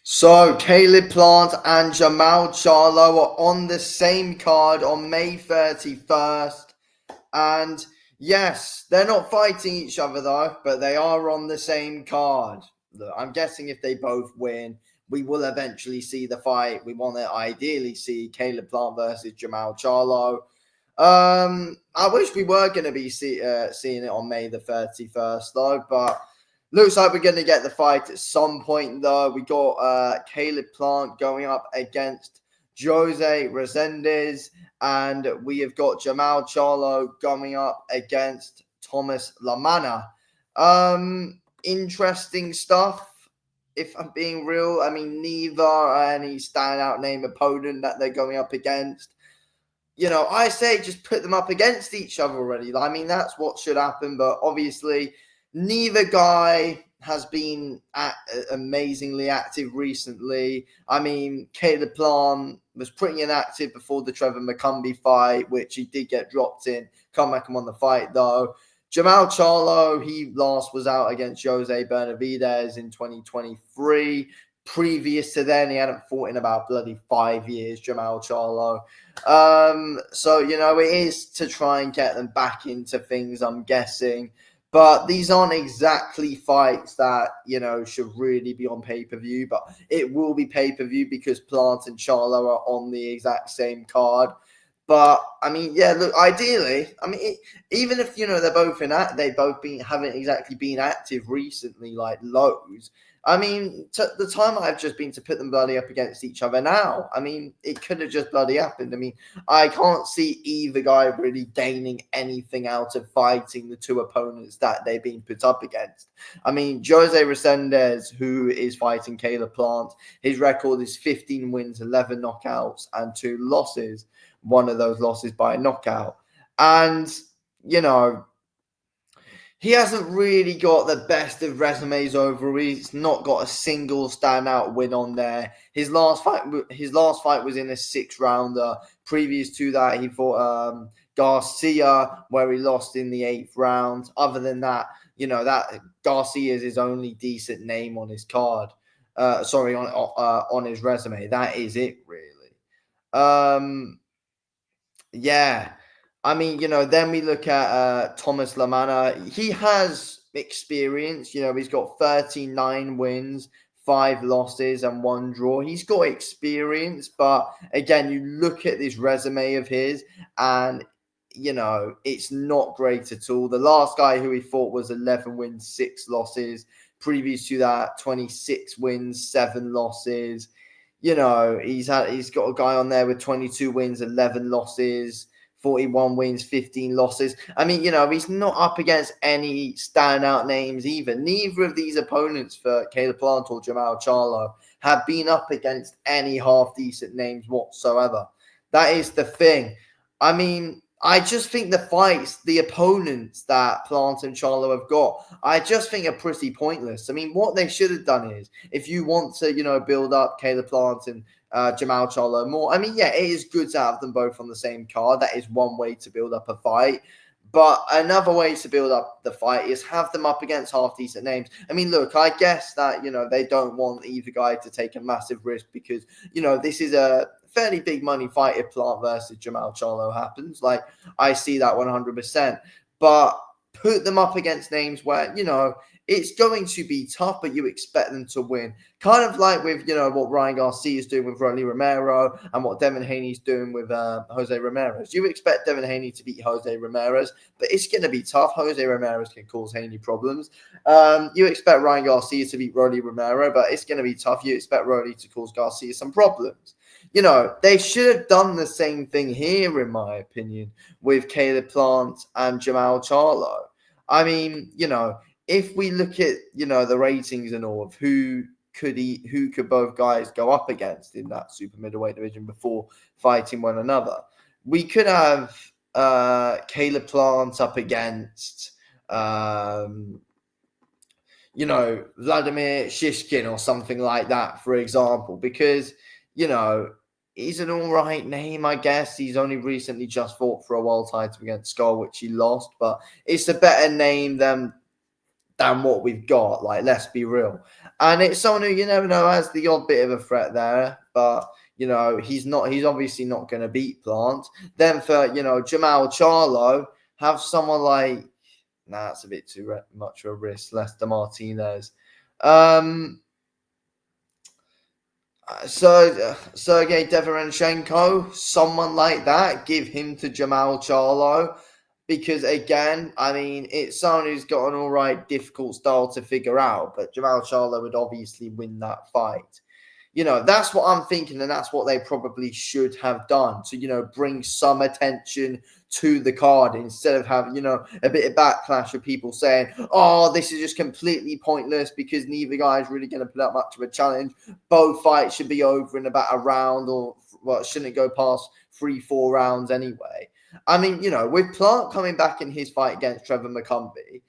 So, Caleb Plant and Jermall Charlo are on the same card on May 31st. And yes, they're not fighting each other though, but they are on the same card. Look, I'm guessing if they both win, we will eventually see the fight. We want to ideally see Caleb Plant versus Jermall Charlo. I wish we were going to be seeing it on May the 31st though, but looks like we're going to get the fight at some point though. We got Caleb Plant going up against Jose Resendez, and we have got Jermall Charlo going up against Thomas Lamana. Interesting stuff. If I'm being real, I mean, neither are any standout name opponent that they're going up against. I say just put them up against each other already. I mean, that's what should happen. But obviously, neither guy has been amazingly active recently. I mean, Caleb Plant was pretty inactive before the Trevor McCumbee fight, which he did get dropped in. Come back and won the fight, though. Jermall Charlo, he last was out against Jose Benavidez in 2023. Previous to then, he hadn't fought in about bloody 5 years, Jermall Charlo. So, it is to try and get them back into things, I'm guessing. But these aren't exactly fights that, should really be on pay-per-view. But it will be pay-per-view because Plant and Charlo are on the exact same card. But, I mean, yeah, look, ideally, I mean, even if, they're both they've both haven't exactly been active recently, like loads. I mean, the time I've just been to put them bloody up against each other now. I mean, it could have just bloody happened. I mean, I can't see either guy really gaining anything out of fighting the two opponents that they've been put up against. I mean, Jose Resendez, who is fighting Caleb Plant, his record is 15 wins, 11 knockouts, and 2 losses. One of those losses by a knockout. And, he hasn't really got the best of resumes overall. He's not got a single standout win on there. His last fight was in a 6-rounder. Previous to that, he fought Garcia, where he lost in the 8th round. Other than that, that Garcia is his only decent name on his card. On his resume. That is it, really. Yeah. I mean, then we look at Thomas Lamana. He has experience. He's got 39 wins, 5 losses, and 1 draw. He's got experience, but again, you look at this resume of his, and it's not great at all. The last guy who he fought was 11 wins, 6 losses. Previous to that, 26 wins, 7 losses. He's got a guy on there with 22 wins, 11 losses. 41 wins, 15 losses. I mean, he's not up against any standout names either. Neither of these opponents for Caleb Plant or Jermall Charlo have been up against any half-decent names whatsoever. That is the thing. I mean, I just think the opponents that Plant and Charlo have got, I just think are pretty pointless. I mean, what they should have done is, if you want to, build up Caleb Plant and Jermall Charlo more. I mean, yeah, it is good to have them both on the same card. That is one way to build up a fight. But another way to build up the fight is have them up against half-decent names. I mean, look, I guess that, they don't want either guy to take a massive risk because, this is a fairly big money fight if Plant versus Jermall Charlo happens. Like, I see that 100%. But put them up against names where, it's going to be tough, but you expect them to win. Kind of like with, what Ryan Garcia is doing with Rolly Romero and what Devin Haney's doing with Jose Ramirez. You expect Devin Haney to beat Jose Ramirez, but it's going to be tough. Jose Ramirez can cause Haney problems. You expect Ryan Garcia to beat Rolly Romero, but it's going to be tough. You expect Rolly to cause Garcia some problems. They should have done the same thing here, in my opinion, with Caleb Plant and Jermall Charlo. I mean, if we look at, the ratings and all of who could both guys go up against in that super middleweight division before fighting one another, we could have Caleb Plant up against, Vladimir Shishkin or something like that, for example, because, he's an all right name, I guess. He's only recently just fought for a world title against Skull, which he lost, but it's a better name than than what we've got. Like, let's be real. And it's someone who you never know has the odd bit of a threat there, but he's not. He's obviously not going to beat Plant. Then for Jermall Charlo, have someone like it's a bit too much of a risk. Lester Martinez. So Sergey Deverenchenko, someone like that, give him to Jermall Charlo. Because again, I mean, it's someone who's got an all right, difficult style to figure out, but Jermall Charlo would obviously win that fight. That's what I'm thinking, and that's what they probably should have done to, bring some attention to the card instead of having, a bit of backlash of people saying, oh, this is just completely pointless because neither guy is really going to put up much of a challenge. Both fights should be over in about a round, or shouldn't go past 3-4 rounds anyway. I mean, with Plant coming back in his fight against Trevor McCumbee,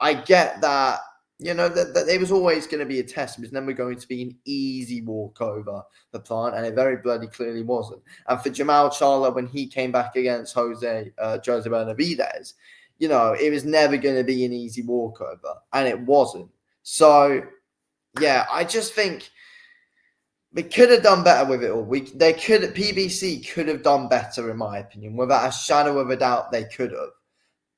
I get that, that it was always going to be a test. It was never going to be an easy walkover for Plant, and it very bloody clearly wasn't. And for Jermall Charlo, when he came back against Jose Benavidez, it was never going to be an easy walkover, and it wasn't. So, yeah, I just think they could have done better with it all. PBC could have done better, in my opinion. Without a shadow of a doubt, they could have.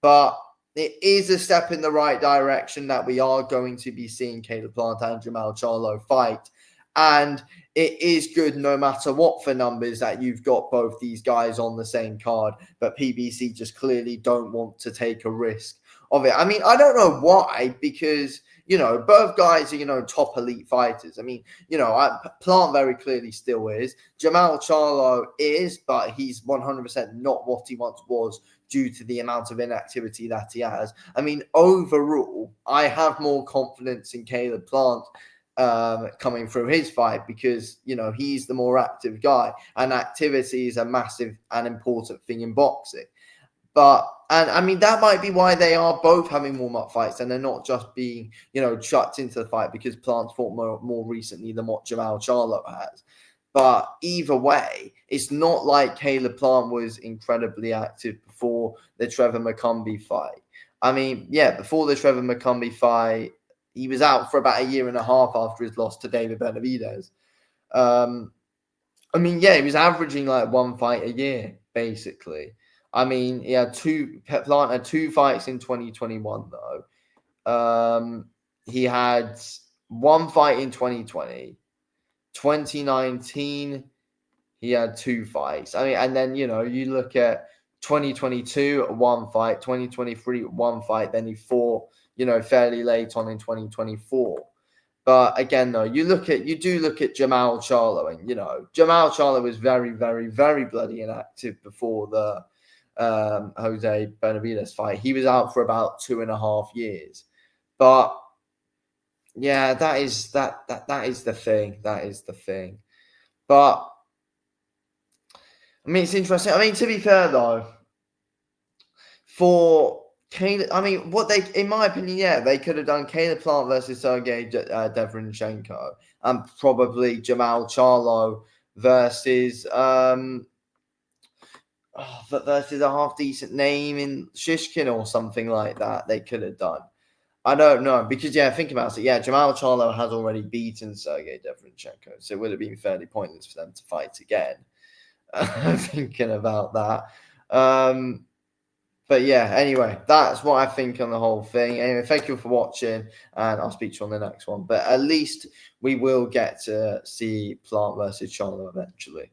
But it is a step in the right direction that we are going to be seeing Caleb Plant and Jermall Charlo fight. And it is good no matter what for numbers that you've got both these guys on the same card. But PBC just clearly don't want to take a risk of it. I mean, I don't know why, because both guys are, top elite fighters. I mean, Plant very clearly still is. Jermall Charlo is, but he's 100% not what he once was due to the amount of inactivity that he has. I mean, overall, I have more confidence in Caleb Plant coming through his fight because, he's the more active guy, and activity is a massive and important thing in boxing. And I mean, that might be why they are both having warm-up fights and they're not just being, chucked into the fight because Plant's fought more recently than what Jermall Charlo has. But either way, it's not like Caleb Plant was incredibly active before the Trevor McCumbee fight. I mean, yeah, before the Trevor McCumbee fight, he was out for about a year and a half after his loss to David Benavidez. I mean, yeah, he was averaging like one fight a year, basically. I mean, Plant had 2 fights in 2021, though. He had 1 fight in 2020. 2019, he had 2 fights. I mean, and then, you look at 2022, 1 fight. 2023, 1 fight. Then he fought, fairly late on in 2024. But again, though, you do look at Jermall Charlo, and, Jermall Charlo was very, very, very bloody inactive before the Jose Benavidez fight. He was out for about 2.5 years. But yeah, that is the thing. That is the thing. But I mean, it's interesting. I mean, to be fair though, for Caleb, I mean, in my opinion, yeah, they could have done Caleb Plant versus Sergey Deverenchenko, and probably Jermall Charlo versus versus a half decent name in Shishkin or something like that. They could have done. I don't know, because think about it. Yeah, Jermall Charlo has already beaten Sergey Deverenchenko, so it would have been fairly pointless for them to fight again. Thinking about that. But yeah, anyway, that's what I think on the whole thing. Anyway, thank you for watching, and I'll speak to you on the next one. But at least we will get to see Plant versus Charlo eventually.